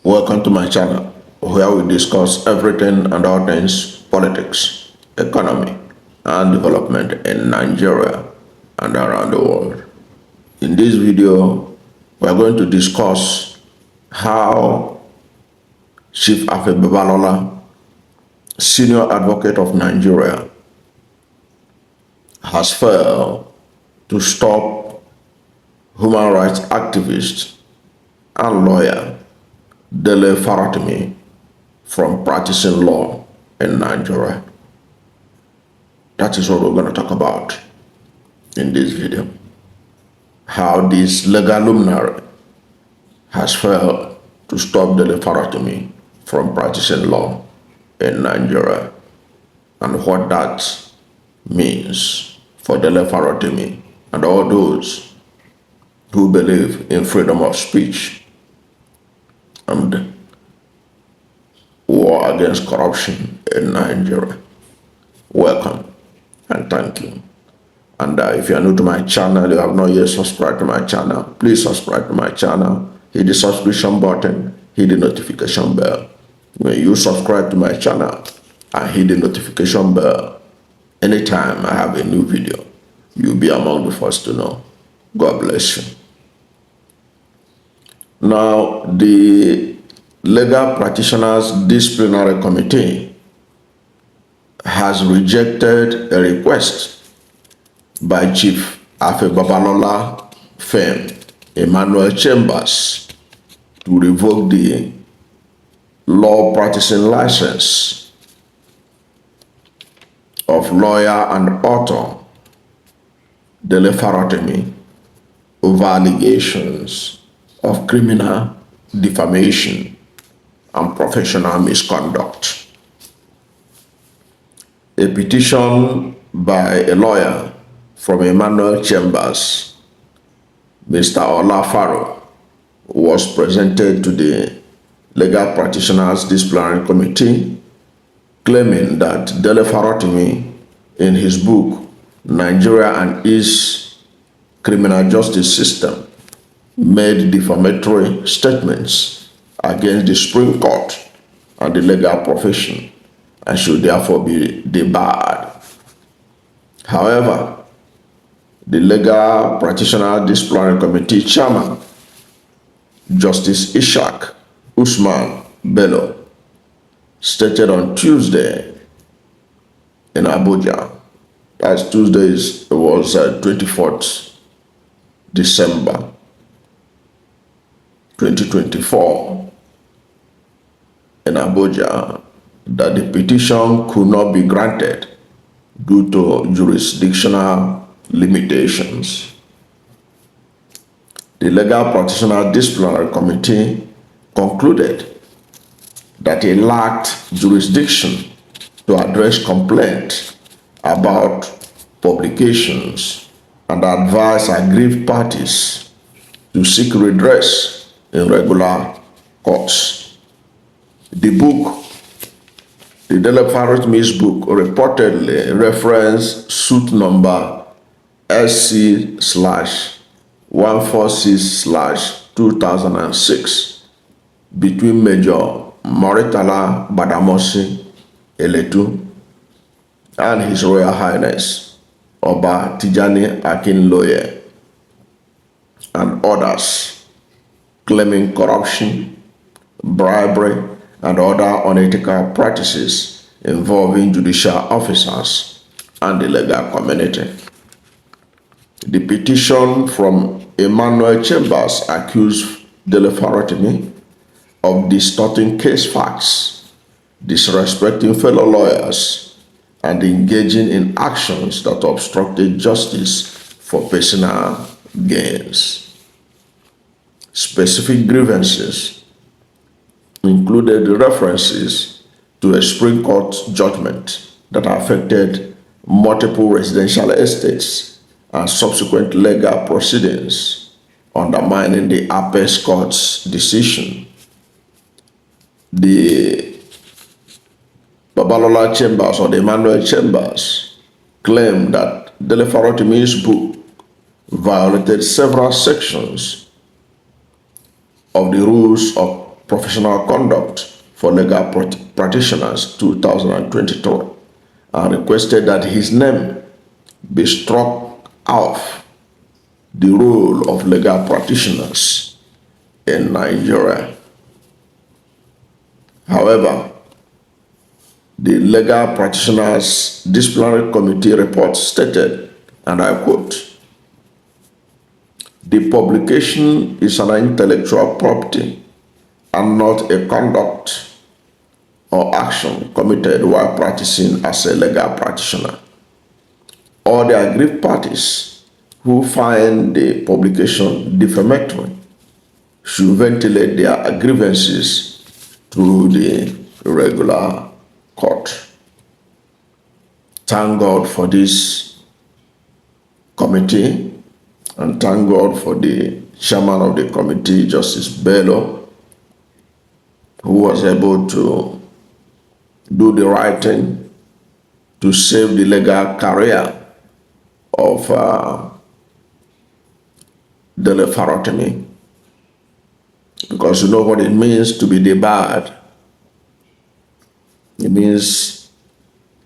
Welcome to my channel, where we discuss everything and all things politics, economy, and development in Nigeria and around the world. In this video, we are going to discuss how Chief Afe Babalola, Senior Advocate of Nigeria, has failed to stop human rights activist and lawyer Dele Farotimi from practicing law in Nigeria. That is what we're going to talk about in this video. How this legal luminary has failed to stop Dele Farotimi from practicing law in Nigeria and what that means for Dele Farotimi and all those who believe in freedom of speech and war against corruption in Nigeria. Welcome and thank you. And if you are new to my channel, you have not yet subscribed to my channel, please subscribe to my channel, hit the subscription button, hit the notification bell. When you subscribe to my channel and hit the notification bell, anytime I have a new video, you'll be among the first to know. God bless you. Now, the Legal Practitioners Disciplinary Committee has rejected a request by Chief Afe Babalola firm, Emmanuel Chambers, to revoke the law practicing license of lawyer and author Dele Farotimi over allegations of criminal defamation and professional misconduct. A petition by a lawyer from Emmanuel Chambers, Mr. Olafaro, was presented to the Legal Practitioners Displinary Committee, claiming that Dele Farotimi, in his book Nigeria and its Criminal Justice System, made defamatory statements against the Supreme Court and the legal profession and should therefore be debarred. However, the Legal Practitioners Displinary Committee chairman, Justice Ishaq Usman Bello, stated on Tuesday in Abuja, that's Tuesday was 24th December 2024 in Abuja, that the petition could not be granted due to jurisdictional limitations. The Legal Practitioners Disciplinary Committee concluded that it lacked jurisdiction to address complaints about publications and advise aggrieved parties to seek redress in regular courts. The book, the Dele Farotimi's book, reportedly referenced suit number SC/146/2006 between Major Moritala Badamosi Eletu and His Royal Highness Oba Tijani Akinloye and others, claiming corruption, bribery, and other unethical practices involving judicial officers and the legal community. The petition from Emmanuel Chambers accused Dele Farotimi of distorting case facts, disrespecting fellow lawyers, and engaging in actions that obstructed justice for personal gains. Specific grievances included references to a Supreme Court judgment that affected multiple residential estates and subsequent legal proceedings, undermining the Apex Court's decision. The Babalola Chambers, or the Emmanuel Chambers, claimed that Dele Farotimi's book violated several sections of the rules of Professional Conduct for Legal Practitioners 2023 and requested that his name be struck off the role of legal practitioners in Nigeria. However, the Legal Practitioners Disciplinary Committee report stated, and I quote, "The publication is an intellectual property and not a conduct or action committed while practicing as a legal practitioner. All the aggrieved parties who find the publication defamatory should ventilate their grievances through the regular court." Thank God for this committee, and thank God for the chairman of the committee, Justice Bello, who was able to do the right thing to save the legal career of Dele Farotimi, because you know what it means to be debarred. It means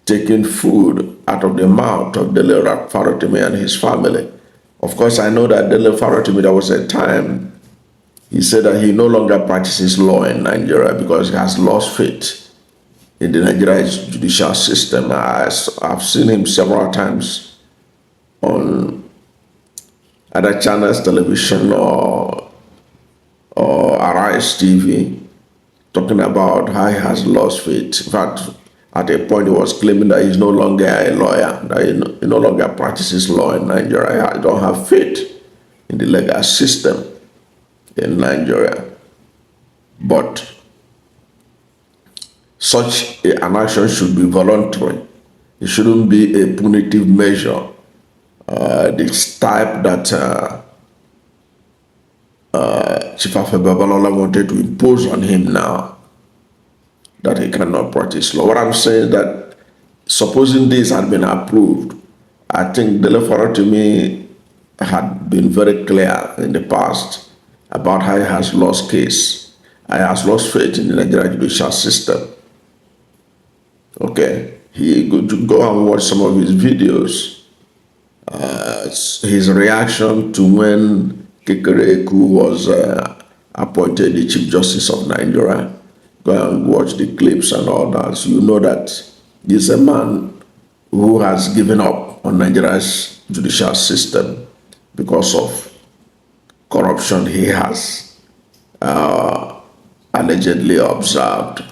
taking food out of the mouth of Dele Farotimi and his family. Of course, I know that Dele Farotimi, there was a time he said that he no longer practices law in Nigeria because he has lost faith in the Nigerian judicial system. I've seen him several times on other channels, television or Arise TV, talking about how he has lost faith. In fact, at a point he was claiming that he's no longer a lawyer, that he no longer practices law in Nigeria. I don't have faith in the legal system in Nigeria. But such an action should be voluntary. It shouldn't be a punitive measure. This type that Chief Afe Babalola wanted to impose on him now, that he cannot practice law. What I'm saying is that supposing this had been approved, I think Dele Farotimi had been very clear in the past about how he has lost case. He has lost faith in the Nigerian judicial system. Okay, he could go and watch some of his videos. His reaction to when Kekereekun was appointed the Chief Justice of Nigeria. Go and watch the clips and all that. So you know that he's a man who has given up on Nigeria's judicial system because of corruption he has allegedly observed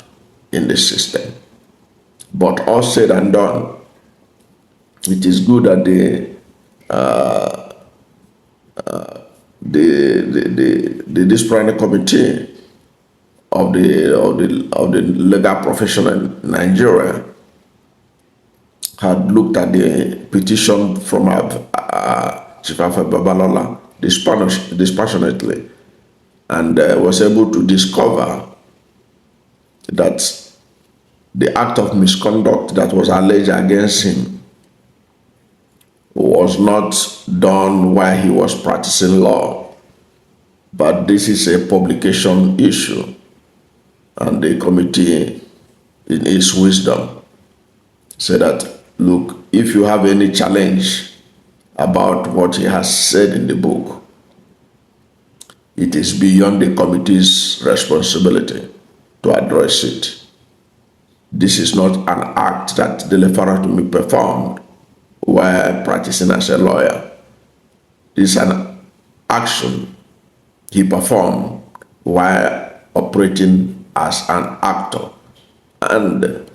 in the system. But all said and done, it is good that the disciplinary committee of the legal profession in Nigeria had looked at the petition from Chief Afe Babalola dispassionately, and was able to discover that the act of misconduct that was alleged against him was not done while he was practicing law, but this is a publication issue, and the committee, in its wisdom, said that, look, if you have any challenge about what he has said in the book, it is beyond the committee's responsibility to address it. This is not an act that Dele Farotimi performed while practicing as a lawyer. This is an action he performed while operating as an actor, and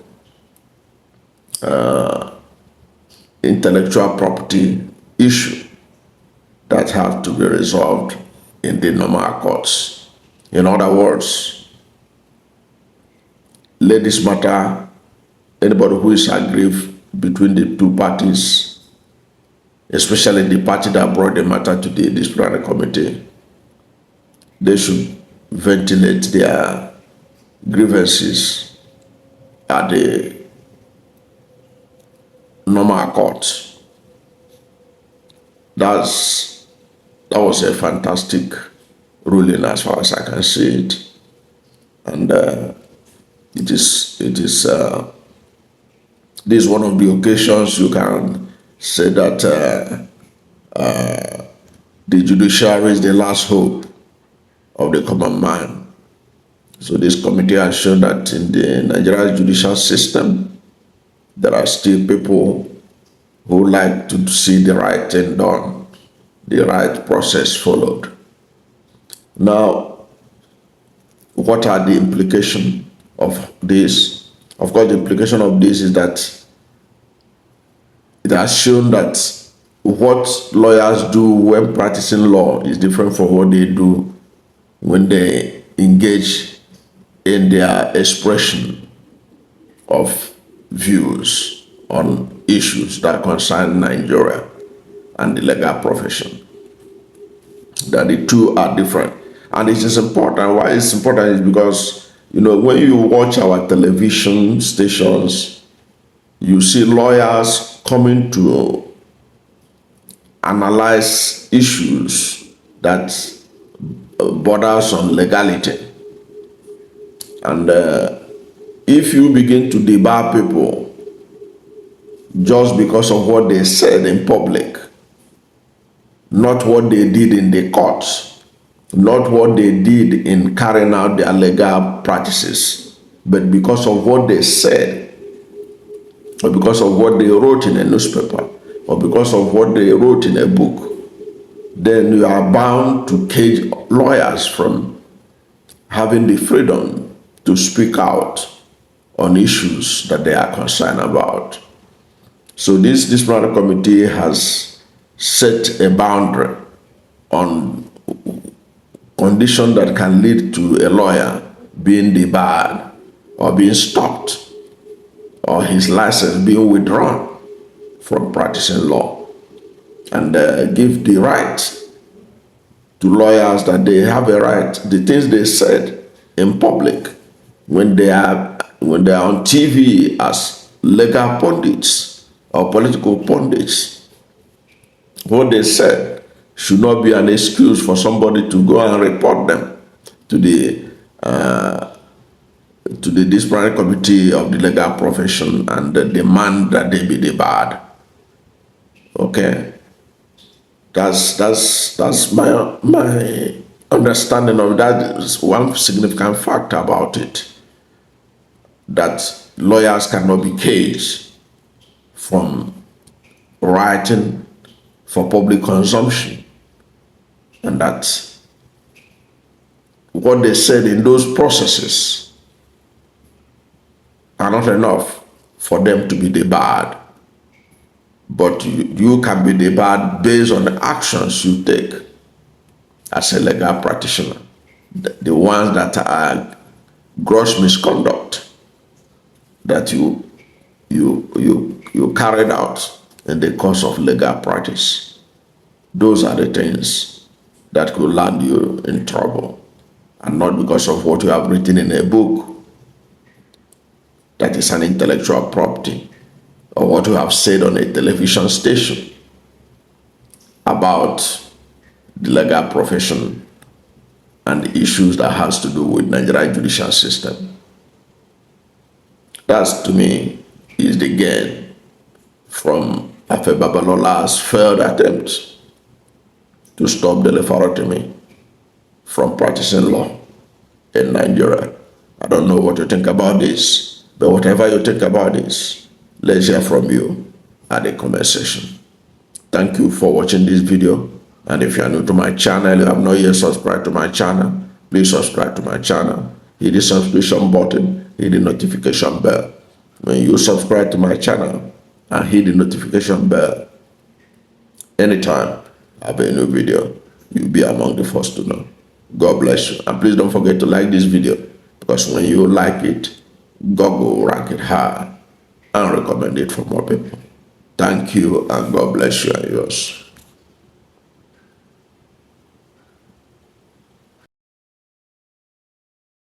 intellectual property issue that have to be resolved in the normal courts. In other words, let this matter, anybody who is aggrieved between the two parties, especially the party that brought the matter to the disciplinary committee, they should ventilate their grievances at the normal court. That was a fantastic ruling as far as I can see it. And this is one of the occasions you can say that the judiciary is the last hope of the common man. So this committee has shown that in the Nigerian judicial system, there are still people who like to see the right thing done, the right process followed. Now, what are the implications of this? Of course, the implication of this is that it has shown that what lawyers do when practicing law is different from what they do when they engage in their expression of views on issues that concern Nigeria and the legal profession. That the two are different. And it is important. Why it's important is because, when you watch our television stations, you see lawyers coming to analyze issues that borders on legality. And if you begin to debar people just because of what they said in public, not what they did in the courts, not what they did in carrying out their legal practices, but because of what they said, or because of what they wrote in a newspaper, or because of what they wrote in a book, then you are bound to cage lawyers from having the freedom to speak out on issues that they are concerned about. So this disciplinary committee has set a boundary on condition that can lead to a lawyer being debarred or being stopped or his license being withdrawn from practicing law, and give the right to lawyers that they have a right, the things they said in public when they are on TV as legal pundits or political pundits, what they said should not be an excuse for somebody to go and report them to the disciplinary committee of the legal profession and demand that they be debarred. Okay, that's my understanding of that. Is one significant fact about it, that lawyers cannot be caged from writing for public consumption, and that what they said in those processes are not enough for them to be debarred. But you can be debarred based on the actions you take as a legal practitioner, the ones that are gross misconduct that you carried out in the course of legal practice. Those are the things that could land you in trouble, and not because of what you have written in a book that is an intellectual property, or what you have said on a television station about the legal profession and the issues that has to do with Nigerian judicial system. That, to me, is the gain from Afe Babalola's failed attempt to stop Dele Farotimi from practicing law in Nigeria. I don't know what you think about this, but whatever you think about this, let's hear from you at the comment section. Thank you for watching this video. And if you are new to my channel, you have not yet subscribed to my channel, please subscribe to my channel. Hit the subscription button, hit the notification bell. When you subscribe to my channel and hit the notification bell, anytime I have a new video, you'll be among the first to know. God bless you. And please don't forget to like this video, because when you like it, God will rank it high and recommend it for more people. Thank you, and God bless you and yours.